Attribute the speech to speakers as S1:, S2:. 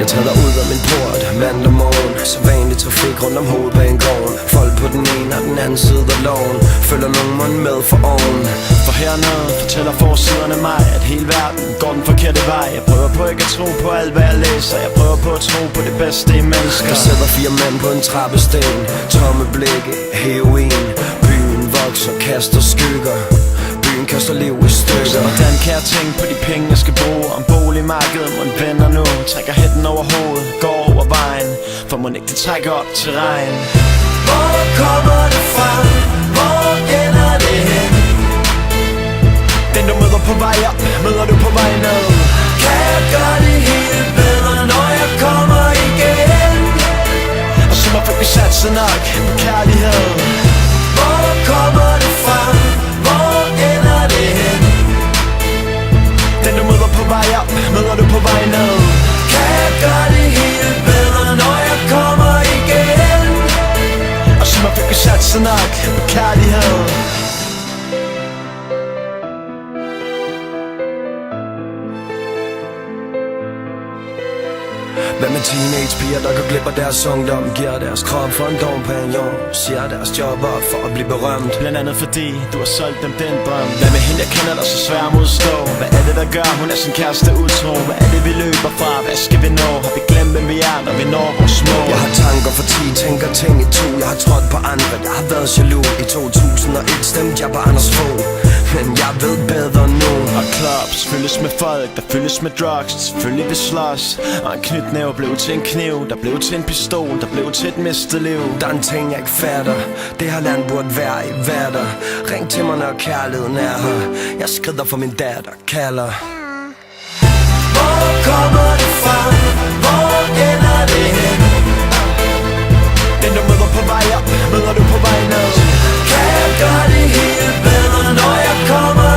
S1: Jeg træder ud af min port mandag morgen. Så vanlig trafik rundt om hovedbanegården. Folk på den ene og den anden side af loven. Følger nogen mund med for oven.
S2: For hernede fortæller forsiderne mig, at hele verden går den forkerte vej. Jeg prøver på ikke at tro på alt hvad jeg læser. Jeg prøver på at tro på det bedste i mennesker.
S1: Der sidder 4 mænd på en trappesten. Tomme blikke, heroin. Byen vokser, kaster skygger. Byen kaster liv i stykker.
S2: Hvordan kan jeg tænke på de penge jeg skal bruge? Om boligmarkedet må vender nu. Trækker hætten over hovedet, går over vejen. For må ikke det trækker op til regn.
S3: Hvor kommer det fra? Hvor ender det hen?
S2: Den du møder på vej op, møder du på vej ned.
S3: Kan jeg gøre det helt bedre, når jeg kommer igen?
S2: Og så må vi satse nok på kærlighed.
S3: Hvor kommer det fra? Hvor ender det hen?
S2: Den du møder på vej op, møder du på vej ned.
S3: Kan jeg gøre det helt bedre, når jeg kommer igen?
S2: Og så må vi satse nok på kærlighed.
S1: Hvad med teenagepiger, der går glip af deres ungdom? Giver deres krop for en dompagnon. Siger deres job op for at blive berømt.
S2: Blandt andet fordi du har solgt dem den drøm. Hvad med hende jeg kender der så svær at modstå? Hvad er det der gør hun er sin kæreste utro? Hvad er det vi løber fra? Hvad skal vi nå? Har vi glemt hvem vi er når vi når vores mål?
S1: Jeg har tanker for 10, tænker ting i 2. Jeg har trådt på andre, jeg har været jaloux. I 2001 stemte jeg på Anders Fogh, men jeg ved bedre nu.
S2: Og clubs fyldes med folk, der fyldes med drugs. Selvfølgelig vi slås. Og en knytnæve blev til en kniv, der blev til en pistol, der blev til et mistet liv.
S1: Der er en ting jeg ikke fatter. Det her land burde være i hverdag. Ring til mig når kærligheden er her. Jeg skrider for min datter, kalder.
S3: Hvor kommer det fra? Hvor ender det hen?
S2: Den du møder på vej op, møder du på vej ned.
S3: Kan jeg gøre det helt bedre, når jeg kommer